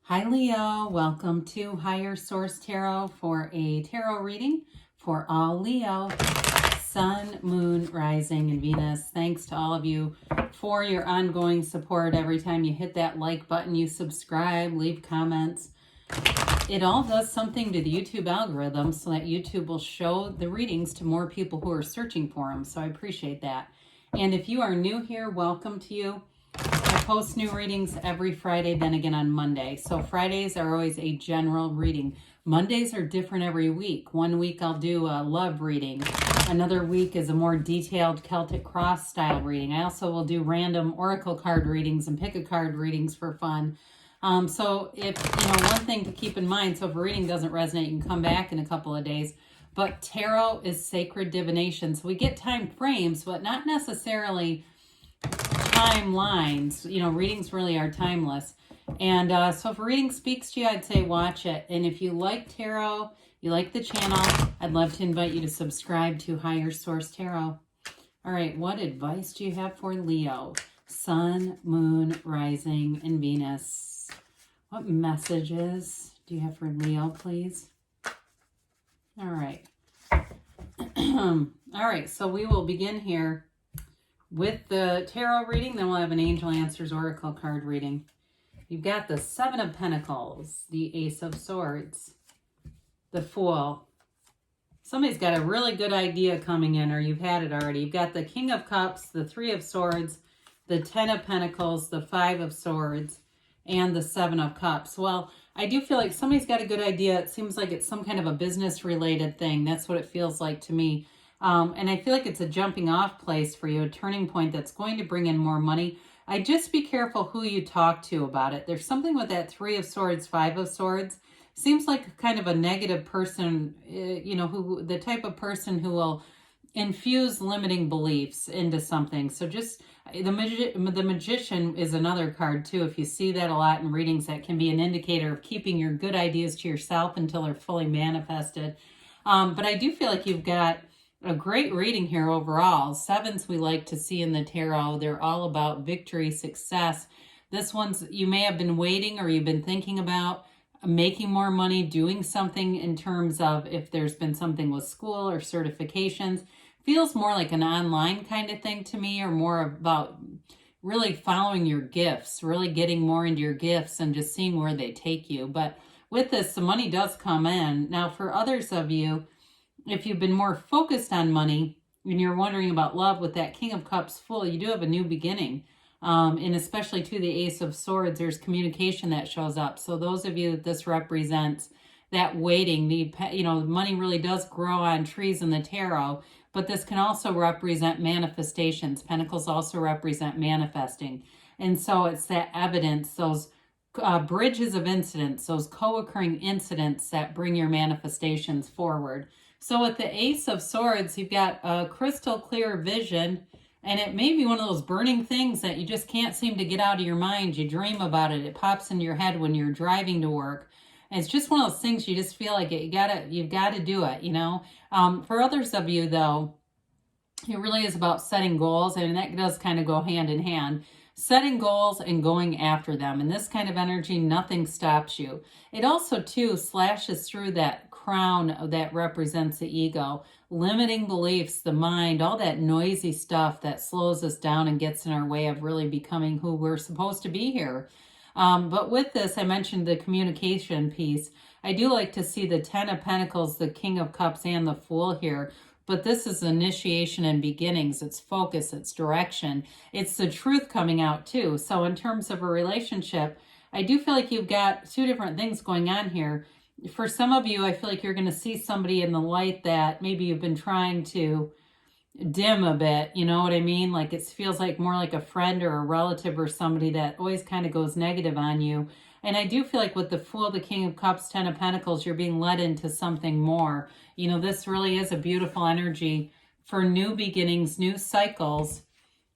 Hi Leo, welcome to Higher Source Tarot for a tarot reading for all Leo, Sun, Moon, Rising, and Venus. Thanks to all of you for your ongoing support. Every time you hit that like button, you subscribe, leave comments. It all does something to the YouTube algorithm so that YouTube will show the readings to more people who are searching for them. So I appreciate that. And if you are new here, welcome to you. I post new readings every Friday, then again on Monday. So Fridays are always a general reading. Mondays are different every week. One week I'll do a love reading. Another week is a more detailed Celtic cross style reading. I also will do random oracle card readings and pick a card readings for fun. So if, one thing to keep in mind, so if a reading doesn't resonate, you can come back in a couple of days. But tarot is sacred divination. So we get time frames, but not necessarily timelines. Readings really are timeless. And so if a reading speaks to you, I'd say watch it. And if you like tarot, you like the channel, I'd love to invite you to subscribe to Higher Source Tarot. All right, what advice do you have for Leo? Sun, Moon, Rising, and Venus. What messages do you have for Leo, please? All right. All right, so we will begin here with the tarot reading, then we'll have an Angel Answers Oracle card reading. You've got the Seven of Pentacles, the Ace of Swords, the Fool. Somebody's got a really good idea coming in, or you've had it already. You've got the King of Cups, the Three of Swords, the Ten of Pentacles, the Five of Swords, and the Seven of Cups. Well, I do feel like somebody's got a good idea. It seems like it's some kind of a business-related thing. That's what it feels like to me. And I feel like it's a jumping off place for you, a turning point that's going to bring in more money. I just be careful who you talk to about it. There's something with that Three of Swords, Five of Swords. Seems like kind of a negative person, who the type of person who will infuse limiting beliefs into something. So just the Magician is another card too. If you see that a lot in readings, that can be an indicator of keeping your good ideas to yourself until they're fully manifested. But I do feel like you've got a great reading here overall. Sevens we like to see in the tarot. They're all about victory, success. This one's, you may have been waiting or you've been thinking about making more money, doing something in terms of if there's been something with school or certifications. Feels more like an online kind of thing to me, or more about really following your gifts, really getting more into your gifts and just seeing where they take you. But with this, the money does come in. Now, for others of you, if you've been more focused on money and you're wondering about love with that King of Cups full, you do have a new beginning. And especially to the Ace of Swords, there's communication that shows up. So those of you that this represents, that waiting, money really does grow on trees in the tarot, but this can also represent manifestations. Pentacles also represent manifesting. And so it's that evidence, those bridges of incidents, those co-occurring incidents that bring your manifestations forward. So with the Ace of Swords, you've got a crystal clear vision, and it may be one of those burning things that you just can't seem to get out of your mind. You dream about it. It pops in your head when you're driving to work. And it's just one of those things you just feel like you've got to do it, For others of you, though, it really is about setting goals, and that does kind of go hand in hand. Setting goals and going after them. In this kind of energy, nothing stops you. It also, too, slashes through that crown that represents the ego, limiting beliefs, the mind, all that noisy stuff that slows us down and gets in our way of really becoming who we're supposed to be here. But with this, I mentioned the communication piece. I do like to see the Ten of Pentacles, the King of Cups, and the Fool here. But this is initiation and beginnings. It's focus, it's direction. It's the truth coming out too. So in terms of a relationship, I do feel like you've got two different things going on here. For some of you, I feel like you're going to see somebody in the light that maybe you've been trying to dim a bit. You know what I mean? Like it feels like more like a friend or a relative or somebody that always kind of goes negative on you. And I do feel like with the Fool, the King of Cups, Ten of Pentacles, you're being led into something more. This really is a beautiful energy for new beginnings, new cycles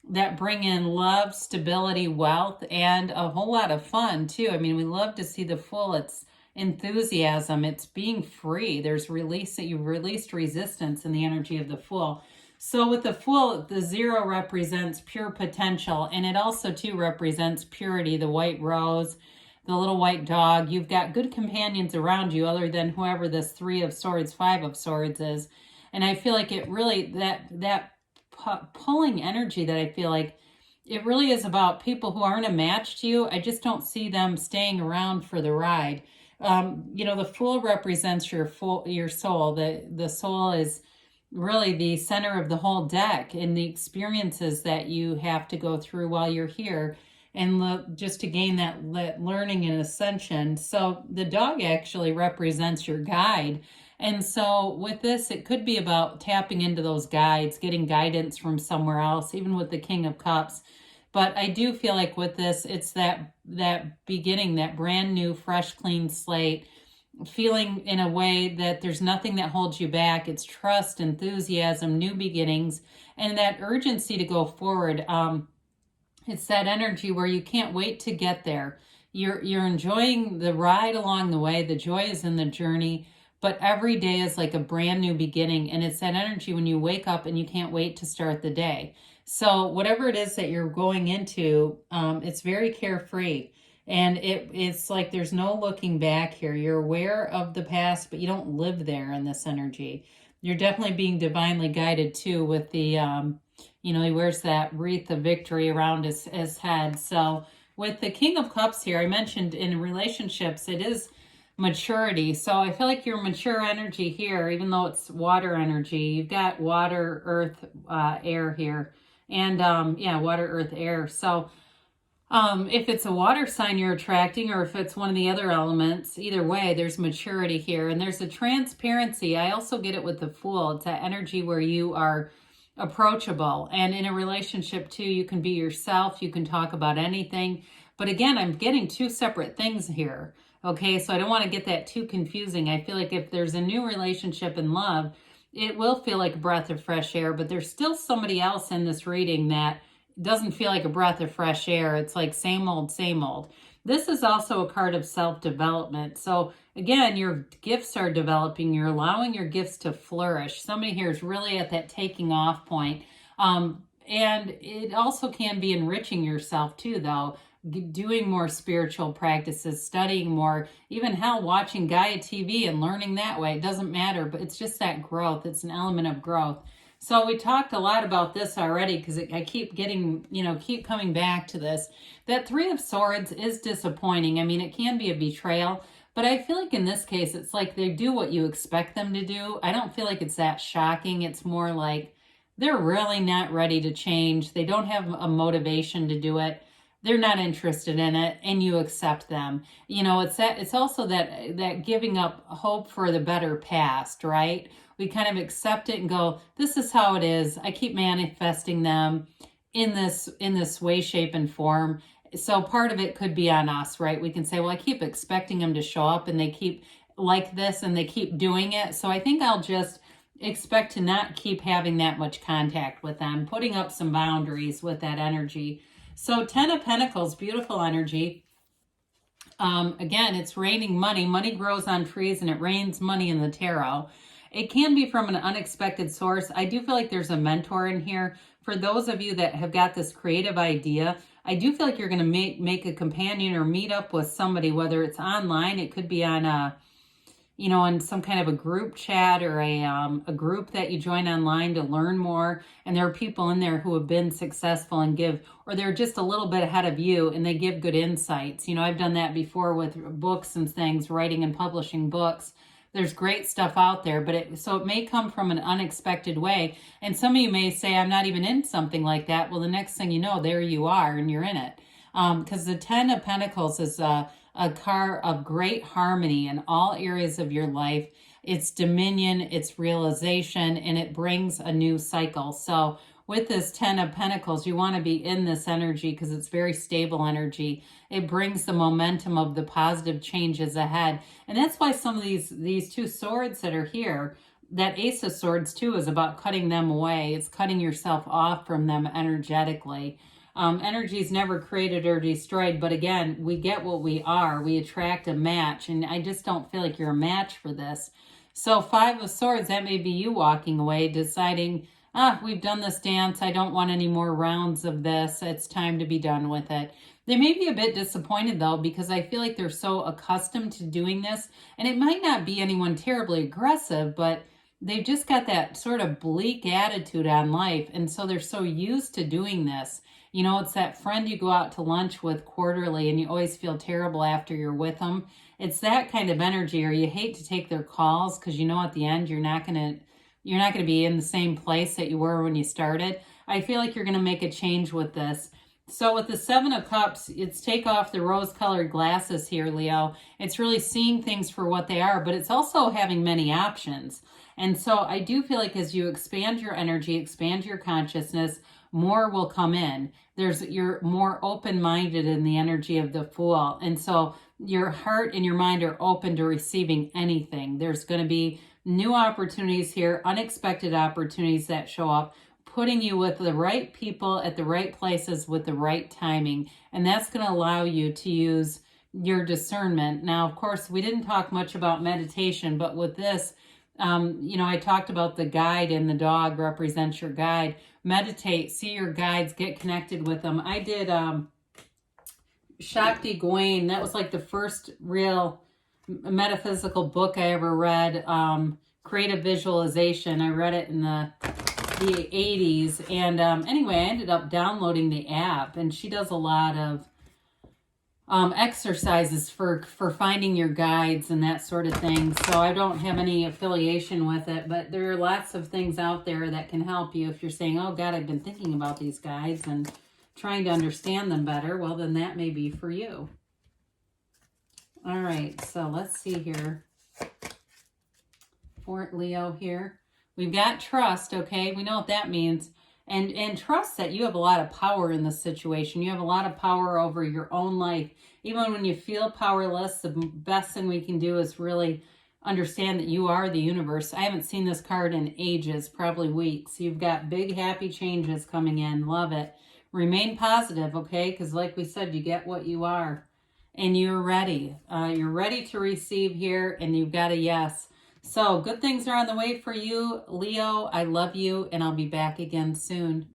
that bring in love, stability, wealth, and a whole lot of fun, too. I mean, we love to see the Fool. It's enthusiasm. It's being free. There's release that you've released resistance in the energy of the Fool. So with the Fool, the 0 represents pure potential, and it also, too, represents purity, the white rose. the little white dog. You've got good companions around you other than whoever this 3 of Swords, 5 of Swords is. And I feel like it really, that pulling energy that I feel like, it really is about people who aren't a match to you. I just don't see them staying around for the ride. The Fool represents your soul. The soul is really the center of the whole deck and the experiences that you have to go through while you're here and just to gain that learning and ascension. So the dog actually represents your guide. And so with this, it could be about tapping into those guides, getting guidance from somewhere else, even with the King of Cups. But I do feel like with this, it's that beginning, that brand new, fresh, clean slate, feeling in a way that there's nothing that holds you back. It's trust, enthusiasm, new beginnings, and that urgency to go forward. It's that energy where you can't wait to get there. You're enjoying the ride along the way. The joy is in the journey, but every day is like a brand new beginning. And it's that energy when you wake up and you can't wait to start the day. So whatever it is that you're going into, it's very carefree. And it's like there's no looking back here. You're aware of the past, but you don't live there in this energy. You're definitely being divinely guided too with the, he wears that wreath of victory around his head. So with the King of Cups here, I mentioned in relationships, it is maturity. So I feel like your mature energy here, even though it's water energy, you've got water, earth, air here. And water, earth, air. So if it's a water sign you're attracting, or if it's one of the other elements, either way, there's maturity here. And there's a transparency. I also get it with the Fool. It's that energy where you are approachable. And in a relationship too, you can be yourself. You can talk about anything. But again, I'm getting 2 separate things here. Okay, so I don't want to get that too confusing. I feel like if there's a new relationship in love, it will feel like a breath of fresh air, but there's still somebody else in this reading that doesn't feel like a breath of fresh air. It's like same old, same old. This is also a card of self-development. So again, your gifts are developing. You're allowing your gifts to flourish. Somebody here is really at that taking off point. And it also can be enriching yourself too, though. Doing more spiritual practices, studying more, even watching Gaia TV and learning that way. It doesn't matter, but it's just that growth. It's an element of growth. So we talked a lot about this already because I keep getting, keep coming back to this. That 3 of Swords is disappointing. I mean, it can be a betrayal, but I feel like in this case, it's like they do what you expect them to do. I don't feel like it's that shocking. It's more like they're really not ready to change. They don't have a motivation to do it. They're not interested in it, and you accept them. It's also that giving up hope for the better past, right? We kind of accept it and go, this is how it is. I keep manifesting them in this way, shape, and form. So part of it could be on us, right? We can say, well, I keep expecting them to show up and they keep like this and they keep doing it. So I think I'll just expect to not keep having that much contact with them, putting up some boundaries with that energy. So 10 of Pentacles, beautiful energy. Again, it's raining money. Money grows on trees and it rains money in the tarot. It can be from an unexpected source. I do feel like there's a mentor in here. For those of you that have got this creative idea, I do feel like you're going to make a companion or meet up with somebody, whether it's online. It could be on in some kind of a group chat or a group that you join online to learn more. And there are people in there who have been successful and or they're just a little bit ahead of you and they give good insights. I've done that before with books and things, writing and publishing books. There's great stuff out there, but so it may come from an unexpected way. And some of you may say, I'm not even in something like that. Well, the next thing you know, there you are and you're in it. Because the 10 of Pentacles is a card of great harmony in all areas of your life. It's dominion, it's realization, and it brings a new cycle. So with this 10 of Pentacles, you want to be in this energy because it's very stable energy. It brings the momentum of the positive changes ahead. And that's why some of these 2 swords that are here, that Ace of Swords too is about cutting them away. It's cutting yourself off from them energetically. Energy is never created or destroyed, but again, we get what we are. We attract a match, and I just don't feel like you're a match for this. So 5 of Swords, that may be you walking away, deciding, we've done this dance. I don't want any more rounds of this. It's time to be done with it. They may be a bit disappointed though, because I feel like they're so accustomed to doing this. And it might not be anyone terribly aggressive, but they've just got that sort of bleak attitude on life. And so they're so used to doing this. You know, it's that friend you go out to lunch with quarterly and you always feel terrible after you're with them. It's that kind of energy, or you hate to take their calls because you know at the end you're not going to be in the same place that you were when you started. I feel like you're going to make a change with this. So with the Seven of Cups, it's take off the rose-colored glasses here, Leo. It's really seeing things for what they are, but it's also having many options. And so I do feel like as you expand your energy, expand your consciousness, more will come in. You're more open-minded in the energy of the Fool. And so your heart and your mind are open to receiving anything. There's going to be new opportunities here, unexpected opportunities that show up, putting you with the right people at the right places with the right timing. And that's going to allow you to use your discernment. Now, of course, we didn't talk much about meditation, but with this, you know, I talked about the guide, and the dog represents your guide. Meditate, see your guides, get connected with them. I did Shakti Gawain. That was like the first real metaphysical book I ever read. Creative Visualization. I read it in the 80s. And anyway, I ended up downloading the app, and she does a lot of exercises for finding your guides and that sort of thing. So I don't have any affiliation with it, but there are lots of things out there that can help you if you're saying, oh God, I've been thinking about these guides and trying to understand them better. Well, then that may be for you. All right, so let's see here. For Leo here, we've got trust, okay? We know what that means. And trust that you have a lot of power in this situation. You have a lot of power over your own life. Even when you feel powerless, the best thing we can do is really understand that you are the universe. I haven't seen this card in ages, probably weeks. You've got big, happy changes coming in. Love it. Remain positive, okay? Because like we said, you get what you are. And you're ready. You're ready to receive here, and you've got a yes. So good things are on the way for you, Leo. I love you, and I'll be back again soon.